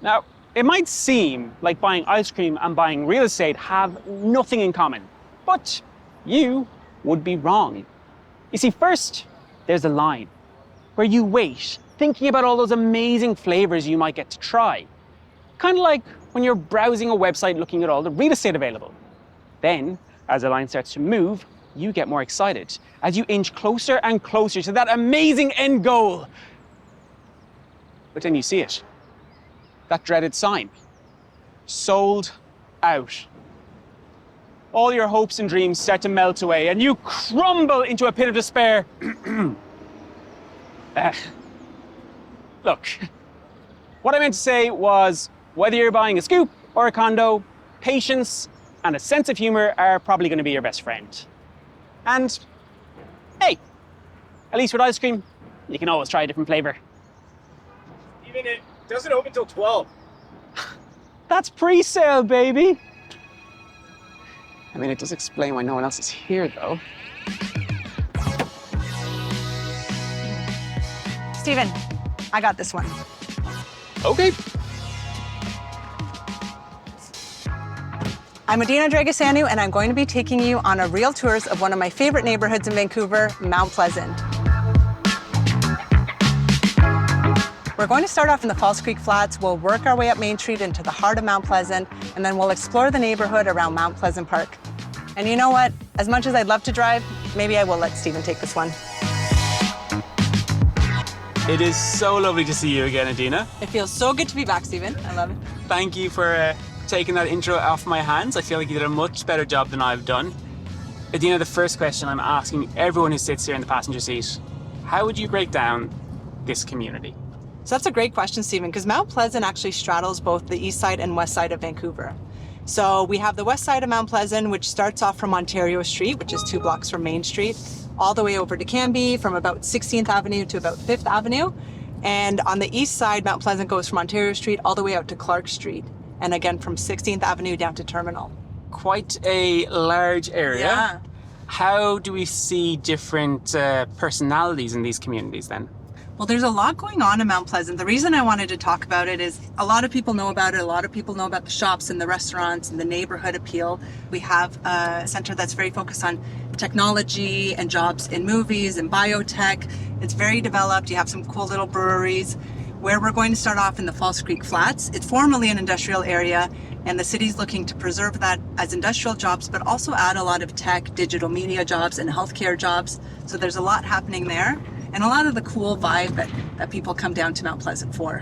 Now, it might seem like buying ice cream and buying real estate have nothing in common, but you would be wrong. You see, first, there's a line where you wait, thinking about all those amazing flavors you might get to try. Kind of like when you're browsing a website looking at all the real estate available. Then, as the line starts to move, you get more excited as you inch closer and closer to that amazing end goal. But then you see it. That dreaded sign. Sold out. All your hopes and dreams start to melt away and you crumble into a pit of despair. Look, what I meant to say was whether you're buying a scoop or a condo, patience and a sense of humor are probably going to be your best friend. And hey, at least with ice cream, you can always try a different flavor. Even it doesn't open till 12. That's pre-sale, baby. I mean, it does explain why no one else is here, though. Steven, I got this one. Okay. I'm Adina Dragasanu, and I'm going to be taking you on a real tours of one of my favorite neighborhoods in Vancouver, Mount Pleasant. We're going to start off in the Falls Creek Flats. We'll work our way up Main Street into the heart of Mount Pleasant, and then we'll explore the neighborhood around Mount Pleasant Park. And you know what? As much as I'd love to drive, maybe I will let Steven take this one. It is so lovely to see you again, Adina. It feels so good to be back, Steven. I love it. Thank you for taking that intro off my hands. I feel like you did a much better job than I've done. Adina, the first question I'm asking everyone who sits here in the passenger seat, how would you break down this community? So that's a great question, Steven, because Mount Pleasant actually straddles both the east side and west side of Vancouver. So we have the west side of Mount Pleasant, which starts off from Ontario Street, which is 2 blocks from Main Street, all the way over to Cambie, from about 16th Avenue to about 5th Avenue. And on the east side, Mount Pleasant goes from Ontario Street all the way out to Clark Street. And again, from 16th Avenue down to Terminal. Quite a large area. Yeah. How do we see different personalities in these communities then? Well, there's a lot going on in Mount Pleasant. The reason I wanted to talk about it is a lot of people know about it. A lot of people know about the shops and the restaurants and the neighborhood appeal. We have a center that's very focused on technology and jobs in movies and biotech. It's very developed. You have some cool little breweries. Where we're going to start off in the Falls Creek Flats. It's formerly an industrial area, and the city's looking to preserve that as industrial jobs, but also add a lot of tech, digital media jobs, and healthcare jobs. So there's a lot happening there, and a lot of the cool vibe that people come down to Mount Pleasant for.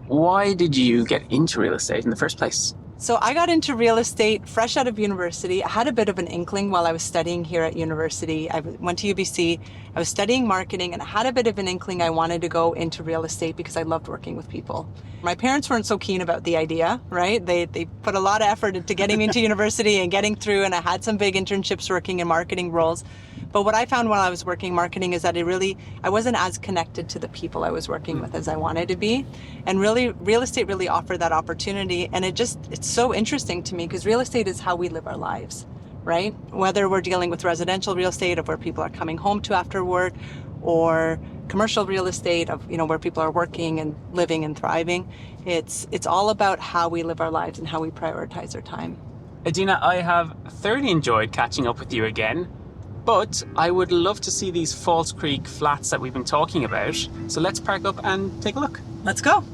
Why did you get into real estate in the first place? So I got into real estate fresh out of university. I had a bit of an inkling while I was studying here at university. I went to UBC. I was studying marketing, and I had a bit of an inkling I wanted to go into real estate because I loved working with people. My parents weren't so keen about the idea, right? They put a lot of effort into getting me into university and getting through, and I had some big internships working in marketing roles. But what I found while I was working marketing is that I wasn't as connected to the people I was working with as I wanted to be. And really, real estate really offered that opportunity. And it's so interesting to me because real estate is how we live our lives, right? Whether we're dealing with residential real estate of where people are coming home to after work, or commercial real estate of, where people are working and living and thriving. It's all about how we live our lives and how we prioritize our time. Adina, I have thoroughly enjoyed catching up with you again. But I would love to see these Falls Creek Flats that we've been talking about. So let's park up and take a look. Let's go.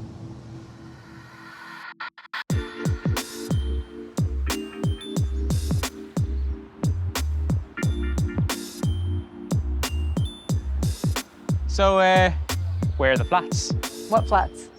So, where are the flats? What flats?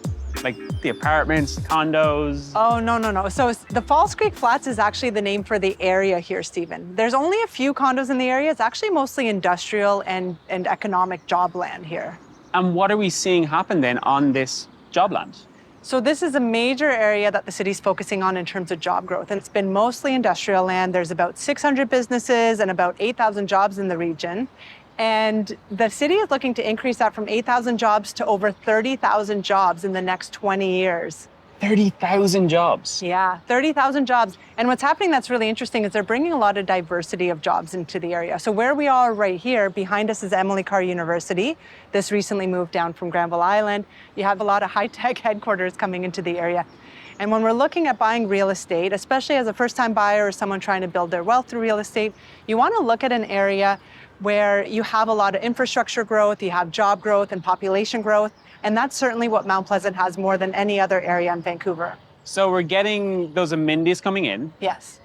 Like the apartments, condos? Oh, no. So the Falls Creek Flats is actually the name for the area here, Stephen. There's only a few condos in the area. It's actually mostly industrial and economic job land here. And what are we seeing happen then on this job land? So this is a major area that the city's focusing on in terms of job growth. And it's been mostly industrial land. There's about 600 businesses and about 8,000 jobs in the region. And the city is looking to increase that from 8,000 jobs to over 30,000 jobs in the next 20 years. 30,000 jobs. Yeah, 30,000 jobs. And what's happening that's really interesting is they're bringing a lot of diversity of jobs into the area. So where we are right here, behind us is Emily Carr University. This recently moved down from Granville Island. You have a lot of high-tech headquarters coming into the area. And when we're looking at buying real estate, especially as a first-time buyer or someone trying to build their wealth through real estate, you want to look at an area where you have a lot of infrastructure growth, you have job growth and population growth. And that's certainly what Mount Pleasant has more than any other area in Vancouver. So we're getting those amenities coming in. Yes.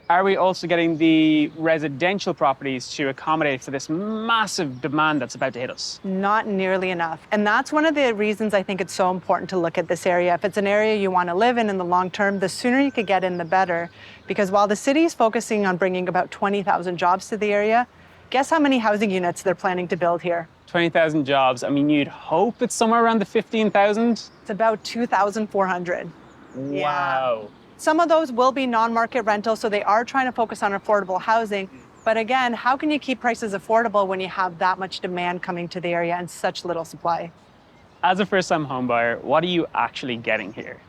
Are we also getting the residential properties to accommodate for this massive demand that's about to hit us? Not nearly enough. And that's one of the reasons I think it's so important to look at this area. If it's an area you want to live in the long term, the sooner you could get in, the better. Because while the city is focusing on bringing about 20,000 jobs to the area, guess how many housing units they're planning to build here? 20,000 jobs. I mean, you'd hope it's somewhere around the 15,000. It's about 2,400. Wow. Yeah. Some of those will be non-market rentals, so they are trying to focus on affordable housing. But again, how can you keep prices affordable when you have that much demand coming to the area and such little supply? As a first-time homebuyer, what are you actually getting here?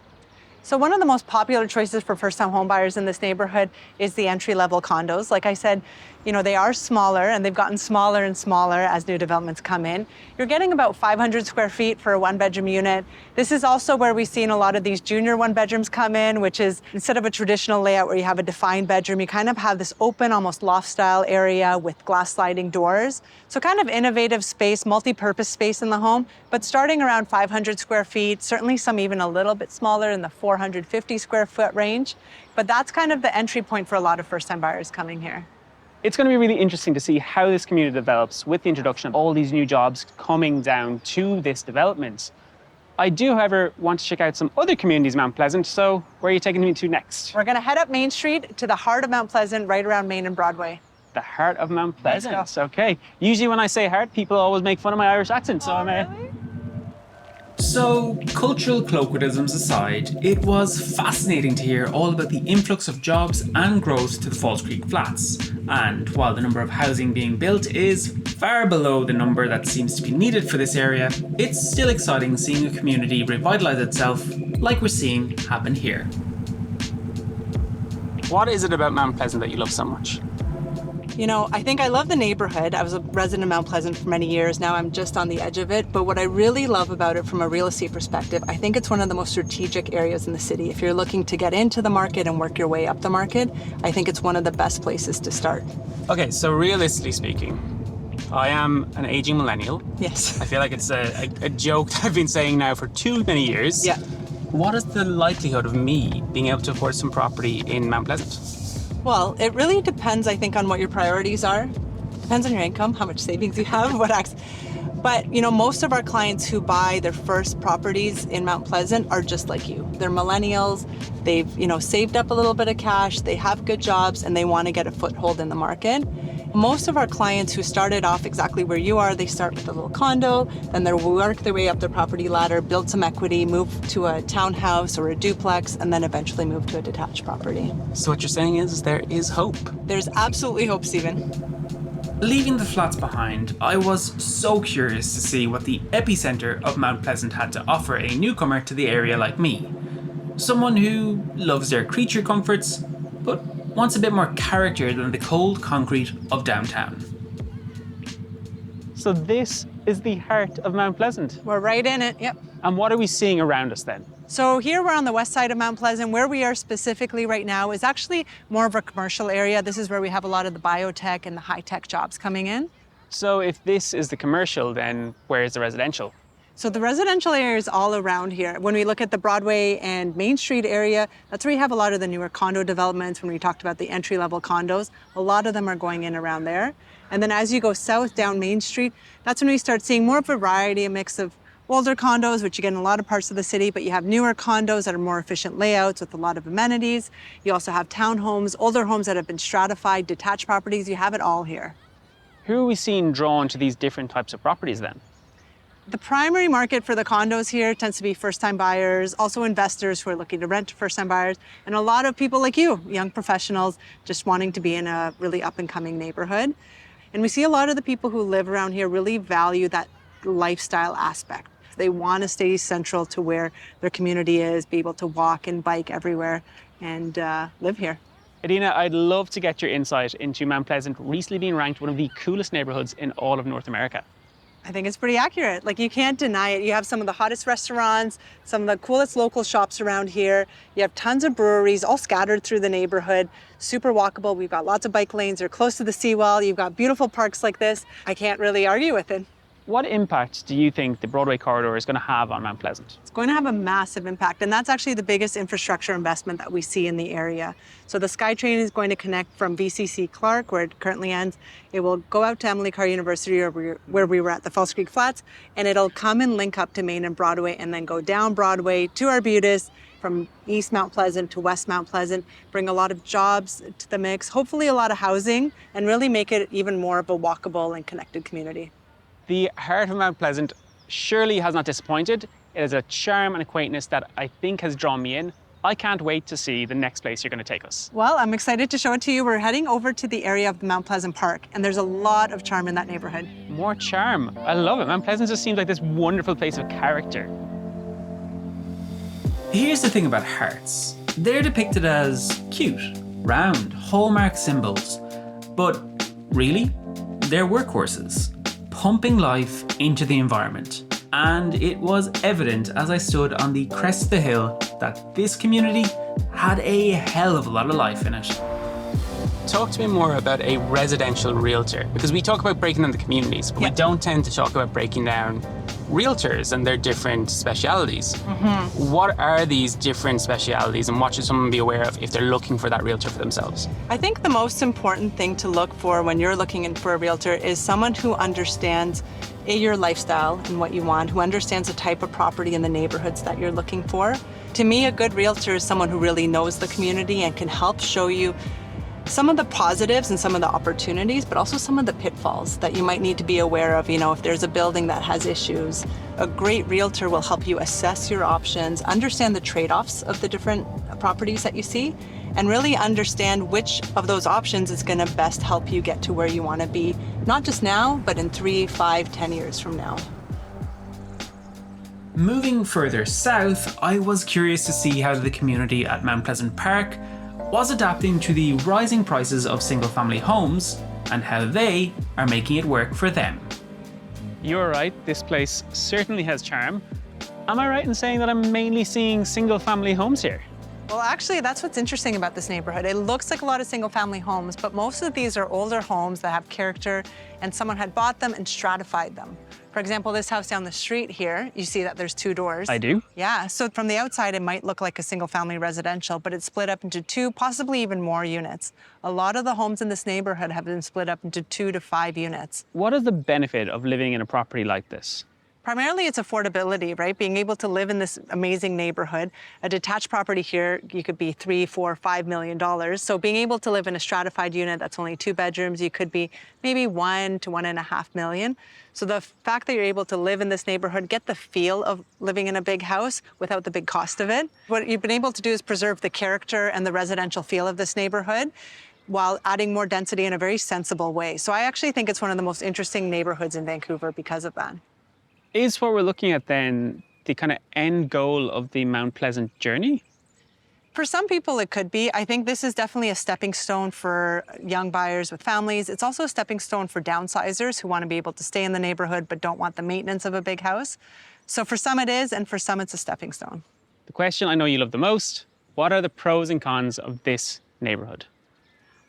So one of the most popular choices for first-time homebuyers in this neighborhood is the entry-level condos. Like I said, they are smaller and they've gotten smaller and smaller as new developments come in. You're getting about 500 square feet for a one-bedroom unit. This is also where we've seen a lot of these junior one-bedrooms come in, which is instead of a traditional layout where you have a defined bedroom, you kind of have this open, almost loft-style area with glass sliding doors. So kind of innovative space, multi-purpose space in the home, but starting around 500 square feet, certainly some even a little bit smaller in the 450 square foot range. But that's kind of the entry point for a lot of first-time buyers coming here. It's going to be really interesting to see how this community develops with the introduction of all these new jobs coming down to this development. I do, however, want to check out some other communities in Mount Pleasant, so where are you taking me to next? We're going to head up Main Street to the heart of Mount Pleasant, right around Main and Broadway. The heart of Mount Pleasant. Let's go. Okay. Usually when I say heart, people always make fun of my Irish accent, so Really? So, cultural colloquialisms aside, it was fascinating to hear all about the influx of jobs and growth to the Falls Creek Flats. And while the number of housing being built is far below the number that seems to be needed for this area, it's still exciting seeing a community revitalise itself like we're seeing happen here. what is it about Mount Pleasant that you love so much? I think I love the neighborhood. I was a resident of Mount Pleasant for many years. Now I'm just on the edge of it. But what I really love about it from a real estate perspective, I think it's one of the most strategic areas in the city. If you're looking to get into the market and work your way up the market, I think it's one of the best places to start. Okay, so realistically speaking, I am an aging millennial. Yes. I feel like it's a joke that I've been saying now for too many years. Yeah. What is the likelihood of me being able to afford some property in Mount Pleasant? Well, it really depends, I think, on what your priorities are. Depends on your income, how much savings you have, But, most of our clients who buy their first properties in Mount Pleasant are just like you. They're millennials. They've, saved up a little bit of cash. They have good jobs and they want to get a foothold in the market. Most of our clients who started off exactly where you are, they start with a little condo, then they work their way up the property ladder, build some equity, move to a townhouse or a duplex, and then eventually move to a detached property. So what you're saying is there is hope. There's absolutely hope, Stephen. Leaving the flats behind, I was so curious to see what the epicenter of Mount Pleasant had to offer a newcomer to the area like me. Someone who loves their creature comforts, but wants a bit more character than the cold concrete of downtown. So this is the heart of Mount Pleasant. We're right in it, yep. And what are we seeing around us then? So here we're on the west side of Mount Pleasant. Where we are specifically right now is actually more of a commercial area. This is where we have a lot of the biotech and the high-tech jobs coming in. So if this is the commercial, then where is the residential? So the residential area is all around here. When we look at the Broadway and Main Street area, that's where you have a lot of the newer condo developments. When we talked about the entry-level condos, a lot of them are going in around there. And then as you go south down Main Street, that's when we start seeing more variety, a mix of older condos, which you get in a lot of parts of the city, but you have newer condos that are more efficient layouts with a lot of amenities. You also have townhomes, older homes that have been stratified, detached properties. You have it all here. Who are we seeing drawn to these different types of properties then? The primary market for the condos here tends to be first-time buyers, also investors who are looking to rent to first-time buyers, and a lot of people like you, young professionals, just wanting to be in a really up-and-coming neighborhood. And we see a lot of the people who live around here really value that lifestyle aspect. They want to stay central to where their community is, be able to walk and bike everywhere and live here. Adina, I'd love to get your insight into Mount Pleasant recently being ranked one of the coolest neighborhoods in all of North America. I think it's pretty accurate. Like, you can't deny it. You have some of the hottest restaurants, some of the coolest local shops around here. You have tons of breweries all scattered through the neighborhood. Super walkable. We've got lots of bike lanes. They're close to the seawall. You've got beautiful parks like this. I can't really argue with it. What impact do you think the Broadway corridor is going to have on Mount Pleasant? It's going to have a massive impact, and that's actually the biggest infrastructure investment that we see in the area. So the SkyTrain is going to connect from VCC Clark, where it currently ends. It will go out to Emily Carr University, where we were at the False Creek Flats, and it'll come and link up to Main and Broadway, and then go down Broadway to Arbutus, from East Mount Pleasant to West Mount Pleasant, bring a lot of jobs to the mix, hopefully a lot of housing, and really make it even more of a walkable and connected community. The heart of Mount Pleasant surely has not disappointed. It has a charm and a quaintness that I think has drawn me in. I can't wait to see the next place you're going to take us. Well, I'm excited to show it to you. We're heading over to the area of the Mount Pleasant Park, and there's a lot of charm in that neighborhood. More charm. I love it. Mount Pleasant just seems like this wonderful place of character. Here's the thing about hearts. They're depicted as cute, round, hallmark symbols. But really, they're workhorses, pumping life into the environment. And it was evident as I stood on the crest of the hill that this community had a hell of a lot of life in it. Talk to me more about a residential realtor, because we talk about breaking down the communities, but we don't tend to talk about breaking down realtors and their different specialities. What are these different specialities, and what should someone be aware of if they're looking for that realtor for themselves? I think the most important thing to look for when you're looking in for a realtor is someone who understands your lifestyle and what you want, who understands the type of property in the neighborhoods that you're looking for. To me, a good realtor is someone who really knows the community and can help show you some of the positives and some of the opportunities, but also some of the pitfalls that you might need to be aware of. You know, if there's a building that has issues, a great realtor will help you assess your options, understand the trade-offs of the different properties that you see, and really understand which of those options is going to best help you get to where you want to be, not just now, but in 3, 5, 10 years from now. Moving further south, I was curious to see how the community at Mount Pleasant Park was adapting to the rising prices of single-family homes and how they are making it work for them. You're right, this place certainly has charm. Am I right in saying that I'm mainly seeing single-family homes here? Well, actually, that's what's interesting about this neighborhood. It looks like a lot of single-family homes, but most of these are older homes that have character, and someone had bought them and stratified them. For example, this house down the street here, you see that there's 2 doors. I do. Yeah, so from the outside, it might look like a single-family residential, but it's split up into 2, possibly even more units. A lot of the homes in this neighborhood have been split up into 2 to 5 units. What is the benefit of living in a property like this? Primarily, it's affordability, right? Being able to live in this amazing neighborhood. A detached property here, you could be $3, $4, $5 million. So being able to live in a stratified unit that's only 2 bedrooms, you could be maybe 1 to 1.5 million. So the fact that you're able to live in this neighborhood, get the feel of living in a big house without the big cost of it. What you've been able to do is preserve the character and the residential feel of this neighborhood while adding more density in a very sensible way. So I actually think it's one of the most interesting neighborhoods in Vancouver because of that. Is what we're looking at then the kind of end goal of the Mount Pleasant journey? For some people, it could be. I think this is definitely a stepping stone for young buyers with families. It's also a stepping stone for downsizers who want to be able to stay in the neighborhood but don't want the maintenance of a big house. So for some it is, and for some it's a stepping stone. The question I know you love the most, what are the pros and cons of this neighborhood?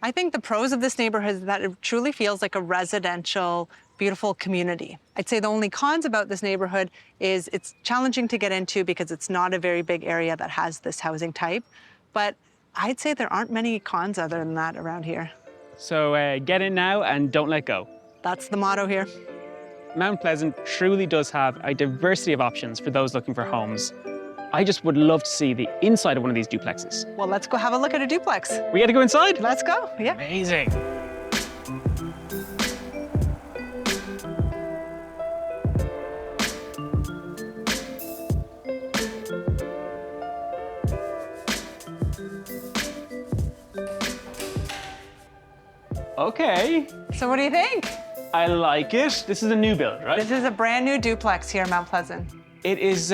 I think the pros of this neighborhood is that it truly feels like a residential, beautiful community. I'd say the only cons about this neighborhood is it's challenging to get into because it's not a very big area that has this housing type. But I'd say there aren't many cons other than that around here. So get in now and don't let go. That's the motto here. Mount Pleasant truly does have a diversity of options for those looking for homes. I just would love to see the inside of one of these duplexes. Well, let's go have a look at a duplex. We got to go inside? Let's go, yeah. Amazing. Okay. So what do you think? I like it. This is a new build, right? This is a brand new duplex here in Mount Pleasant. It is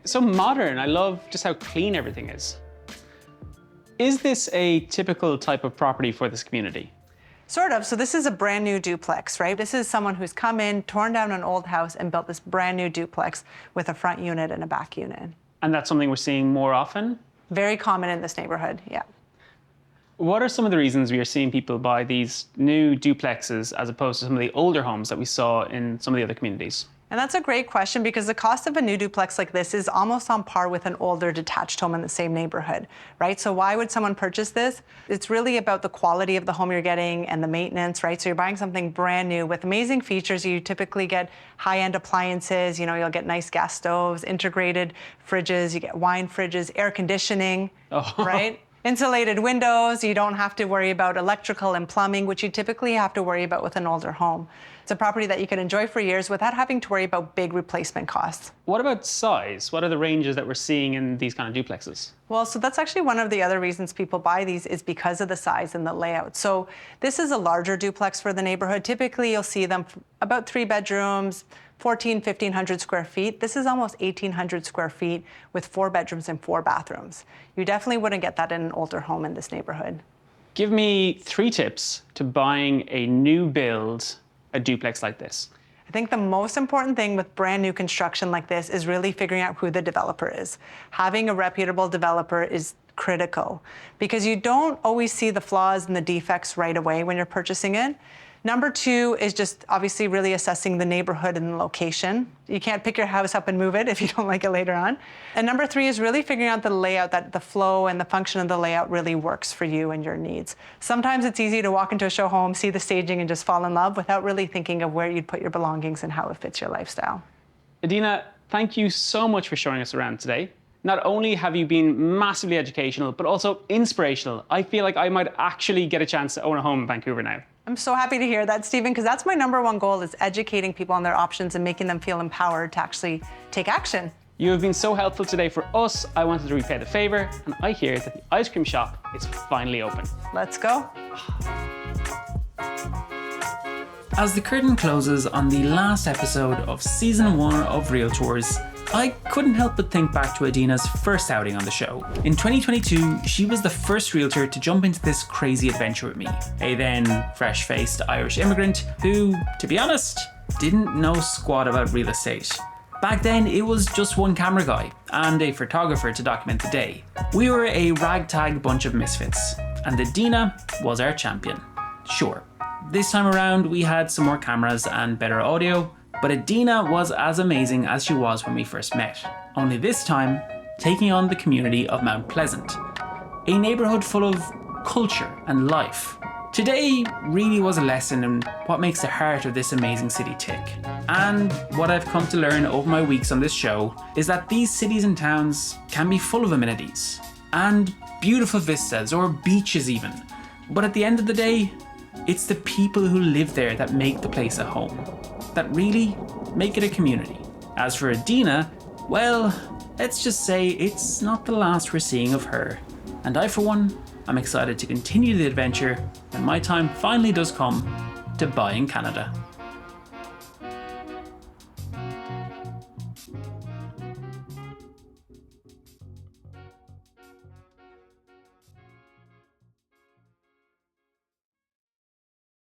so modern. I love just how clean everything is. Is this a typical type of property for this community? Sort of. So this is a brand new duplex, right? This is someone who's come in, torn down an old house, and built this brand new duplex with a front unit and a back unit. And that's something we're seeing more often? Very common in this neighborhood, yeah. What are some of the reasons we are seeing people buy these new duplexes as opposed to some of the older homes that we saw in some of the other communities? And that's a great question because the cost of a new duplex like this is almost on par with an older detached home in the same neighborhood, right? So why would someone purchase this? It's really about the quality of the home you're getting and the maintenance, right? So you're buying something brand new with amazing features. You typically get high-end appliances, you'll get nice gas stoves, integrated fridges, you get wine fridges, air conditioning, right? Insulated windows, you don't have to worry about electrical and plumbing, which you typically have to worry about with an older home. It's a property that you can enjoy for years without having to worry about big replacement costs. What about size? What are the ranges that we're seeing in these kind of duplexes? Well, so that's actually one of the other reasons people buy these is because of the size and the layout. So this is a larger duplex for the neighborhood. Typically, you'll see them about 3 bedrooms, 1,500 square feet. This is almost 1,800 square feet with 4 bedrooms and 4 bathrooms. You definitely wouldn't get that in an older home in this neighborhood. Give me 3 tips to buying a new build, a duplex like this. I think the most important thing with brand new construction like this is really figuring out who the developer is. Having a reputable developer is critical because you don't always see the flaws and the defects right away when you're purchasing it. Number 2 is just obviously really assessing the neighborhood and the location. You can't pick your house up and move it if you don't like it later on. And number 3 is really figuring out the layout, that the flow and the function of the layout really works for you and your needs. Sometimes it's easy to walk into a show home, see the staging, and just fall in love without really thinking of where you'd put your belongings and how it fits your lifestyle. Adina, thank you so much for showing us around today. Not only have you been massively educational, but also inspirational. I feel like I might actually get a chance to own a home in Vancouver now. I'm so happy to hear that, Stephen, because that's my number 1 goal is educating people on their options and making them feel empowered to actually take action. You have been so helpful today for us. I wanted to repay the favor, and I hear that the ice cream shop is finally open. Let's go. As the curtain closes on the last episode of Season 1 of RealTours, I couldn't help but think back to Adina's first outing on the show. In 2022, she was the first realtor to jump into this crazy adventure with me, a then fresh-faced Irish immigrant who, to be honest, didn't know squat about real estate. Back then, it was just one camera guy and a photographer to document the day. We were a ragtag bunch of misfits, and Adina was our champion. Sure, this time around we had some more cameras and better audio, but Adina was as amazing as she was when we first met, only this time taking on the community of Mount Pleasant, a neighbourhood full of culture and life. Today really was a lesson in what makes the heart of this amazing city tick. And what I've come to learn over my weeks on this show is that these cities and towns can be full of amenities and beautiful vistas or beaches even. But at the end of the day, it's the people who live there that make the place a home, that really make it a community. As for Adina, well, let's just say it's not the last we're seeing of her. And I, for one, I'm excited to continue the adventure when my time finally does come to buy in Canada.